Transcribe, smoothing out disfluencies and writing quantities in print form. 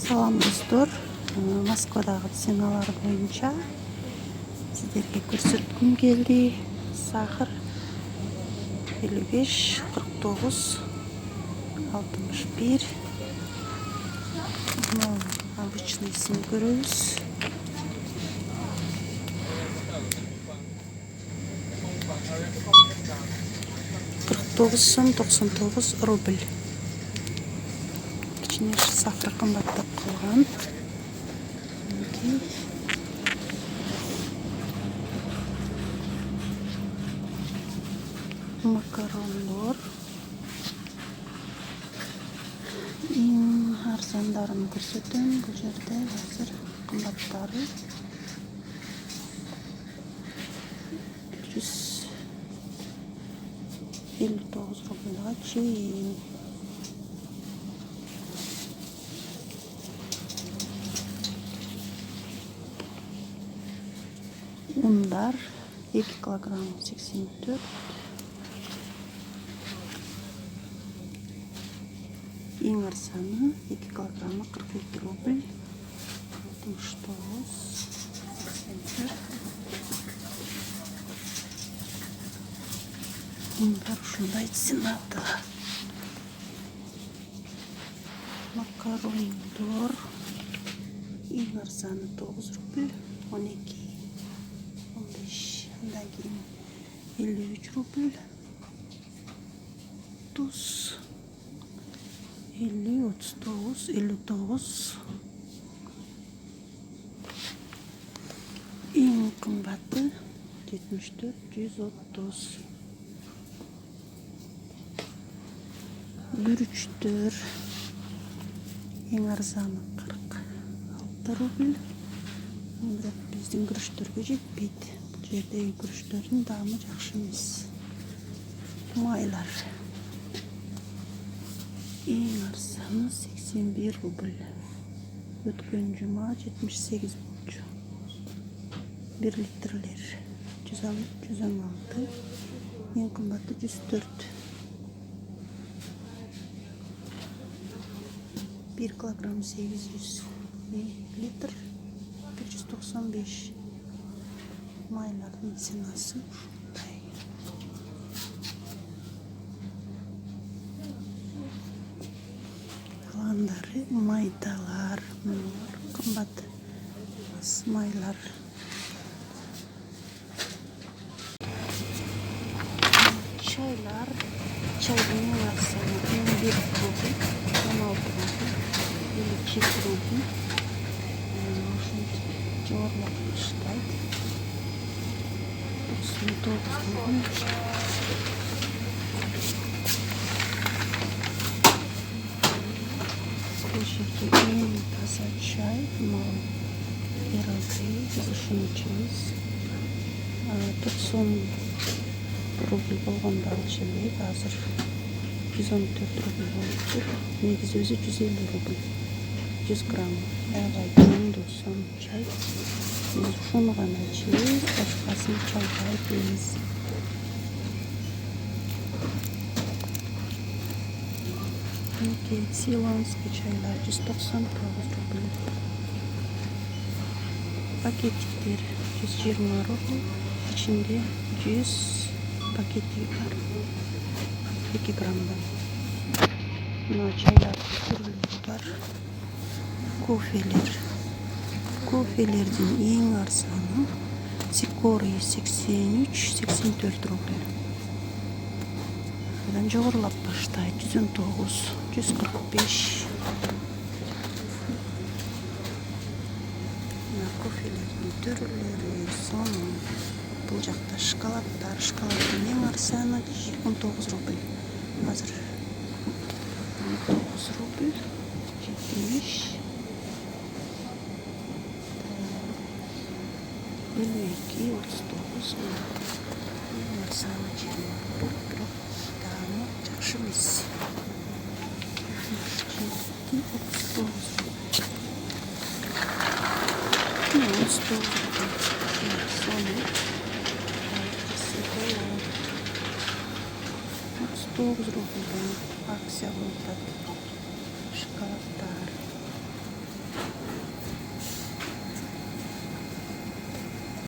Салам достор, Москвадагы ценалар боюнча сиздерге көрсөткүм келди. Сахар 55, 49, 61. Обычныйсын көрөбүз. 49 сом 99 рубль. Кичине сахар кымбаттап калган. Макаронлор эң арзандарын көрсөтөм. Бул жерде азыр кымбаттары 159 рубльга чейин. Ундар 2 килограмм 84. Ең арзаны 2 килограммы 42 рубль. 69, 84. Ундар ушундай ценада. Макарондор ең арзаны 9 рубль, 12, 15, андан кийин 53 рубль. Туз 50, 39, 59. Ең кымбаты 74, 130. Бүрүчтөр ең арзаны 46 рубль. Бирок биздин күрүчтөргө жетпейт. Бул жердеги күрүчтөрдүн даамы жакшы эмес. Майлар ең арзаны 81 рубль. Өткөн жума 78 болчу. 1 литрлер 116. Ең кымбаты 104. 1 килограмм 800 литр 195. Майлардын ценасы ушундай. Калгандары майдалар, кымбат майлар. Чайлар, чайдын ең арзаны 11 рубль, 16 рубль, 57 рубль. Жогорулап кылышпайт. 99 рубль. Бул жерде эң таза чай, Эрл Грей, биз ушуну ичебиз. 90 рубль болгондо алчу элек, азыр 114 рубль болуптур. Негизи өзү 150 рубль. 100 грамм. Аябай коомдуу сонун чай. Биз ушуну гана ичебиз, башкасын чалбай ийбиз. Цейлонский чайлар 199 рубль. Пакетиктер 120 рубль. İçinde 100 paketi var. 2 gramdan. Buna çaylar türlüleri var. Kofeler. Kofelerden en arsanı Sikori 83, 84 rubl. Buradan jogorulap başlayt 119, 145. Kofelerden türlüleri sonu. Бұл жақта шоколадтар, шоколадтың ең арзаны 19 рубль. Азыр 19 рубль 70. 52, 39. Ең арзаны 20 рубль. Бирок даамы жакшы эмес. 39 рубль. 39 рубль. Соны 9 рубль акция болуп атат. Шоколадтар